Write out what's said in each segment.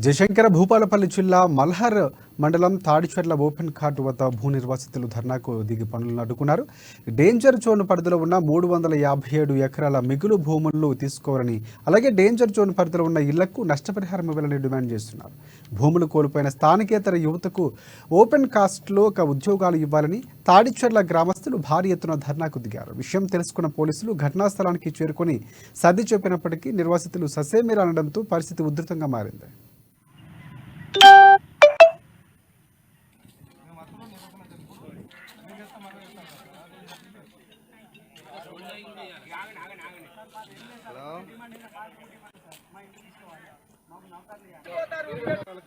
జయశంకర భూపాలపల్లి జిల్లా మల్హార్ మండలం Tadicherla open cart వద్ద భూ నిర్వాసితులు ధర్నాకు దిగి పనులను అడ్డుకున్నారు. డేంజర్ జోన్ పరిధిలో ఉన్న 357 ఎకరాల మిగులు భూములను తీసుకోవాలని, అలాగే డేంజర్ జోన్ పరిధిలో ఉన్న ఇళ్లకు నష్టపరిహారం ఇవ్వాలని డిమాండ్ చేస్తున్నారు. భూములు కోల్పోయిన స్థానికేతర యువతకు ఓపెన్ కాస్ట్లో ఉద్యోగాలు ఇవ్వాలని తాడిచెర్ల గ్రామస్తులు భారీ ఎత్తున ధర్నాకు దిగారు. విషయం తెలుసుకున్న పోలీసులు ఘటనా స్థలానికి చేరుకొని సర్ది చెప్పినప్పటికీ నిర్వాసితులు ససేమిరా అనడంతో పరిస్థితి ఉధృతంగా మారింది.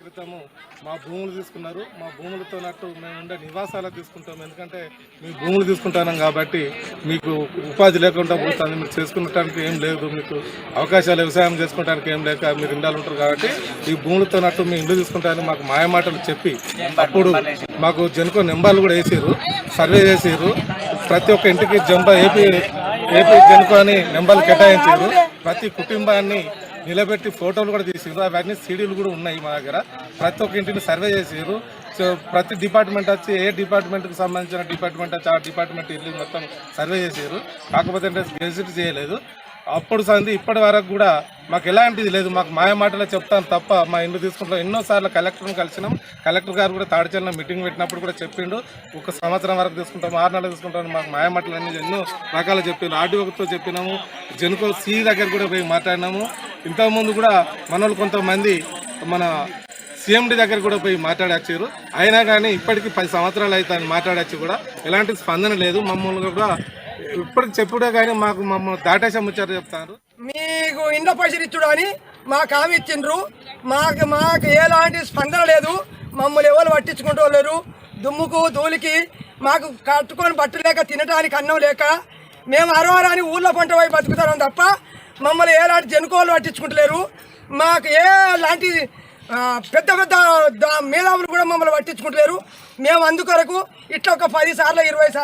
క్రితము మా భూములు తీసుకున్నారు. మా భూములతో నట్టు మేము ఉండే నివాసాలకు తీసుకుంటాం. ఎందుకంటే మీ భూములు తీసుకుంటున్నాం కాబట్టి మీకు ఉపాధి లేకుండా పోతుంది. మీరు చేసుకునడానికి ఏం లేదు, మీకు అవకాశాలు వ్యవసాయం చేసుకోవడానికి ఏం లేక మీరు ఇండాలు ఉంటారు కాబట్టి ఈ భూములతో నట్టు మీ ఇండ్లు తీసుకుంటారని మాకు మాయమాటలు చెప్పి అప్పుడు మాకు జనుకో నెంబర్లు కూడా వేసారు, సర్వే చేసారు. ప్రతి ఒక్క ఇంటికి ఏపీ జనుకో అని నెంబర్లు కేటాయించారు. ప్రతి కుటుంబాన్ని నిలబెట్టి ఫోటోలు కూడా తీసారు. అవన్నీ సీడీలు కూడా ఉన్నాయి మా దగ్గర. ప్రతి ఒక్క ఇంటిని సర్వే చేసారు. సో ప్రతి డిపార్ట్మెంట్ వచ్చి ఏ డిపార్ట్మెంట్కి సంబంధించిన డిపార్ట్మెంట్ వచ్చి ఆ డిపార్ట్మెంట్ ఇల్లు మొత్తం సర్వే చేసారు. కాకపోతే గెజిట్ చేయలేదు. అప్పుడు సంది ఇప్పటి వరకు కూడా మాకు ఎలాంటిది లేదు. మాకు మాయమాటలో చెప్తాను తప్ప మా ఇల్లు తీసుకుంటాం. ఎన్నోసార్లు కలెక్టర్ని కలిసినాం. కలెక్టర్ గారు కూడా తాడిచెర్ల మీటింగ్ పెట్టినప్పుడు కూడా చెప్పిండు, 1 సంవత్సరం వరకు తీసుకుంటాం, 6 నెలలు తీసుకుంటాం. మాకు మాయమాటలు అన్ని ఎన్నో రకాలు చెప్పినాము. ఆర్డీఓతో చెప్పినాము, జనుకో సి దగ్గర కూడా పోయి మాట్లాడినాము. ఇంతకుముందు కూడా మనోళ్ళు కొంతమంది మన సీఎండి దగ్గర కూడా పోయి మాట్లాడచ్చారు. అయినా కానీ ఇప్పటికీ 10 సంవత్సరాలు అవుతాయని మాట్లాడచ్చు కూడా ఎలాంటి స్పందన లేదు. మమ్మల్ని కూడా ఇప్పటికి చెప్పుడే కానీ మమ్మల్ని దాటేసే ముచ్చారు చెప్తారు. మీకు ఇండ్ల పైసలు ఇచ్చుడు అని మాకు హామీ ఇచ్చిండ్రు. మాకు ఎలాంటి స్పందన లేదు. మమ్మల్ని ఎవరు పట్టించుకుంటూ లేరు. దుమ్ముకు ధూళికి మాకు కట్టుకొని బట్టు లేక తినడానికి అన్నం లేక మేము అరవరాని ఊళ్ళో పంట పోయి బతుకుతాం తప్ప మమ్మల్ని ఎలాంటి జనుకోలు పట్టించుకుంటలేరు. మాకు ఎలాంటి పెద్ద మేధావులు కూడా మమ్మల్ని పట్టించుకుంటలేరు. మేము అందుకొరకు ఇట్లా ఒక 10 సార్లు 20 సార్లు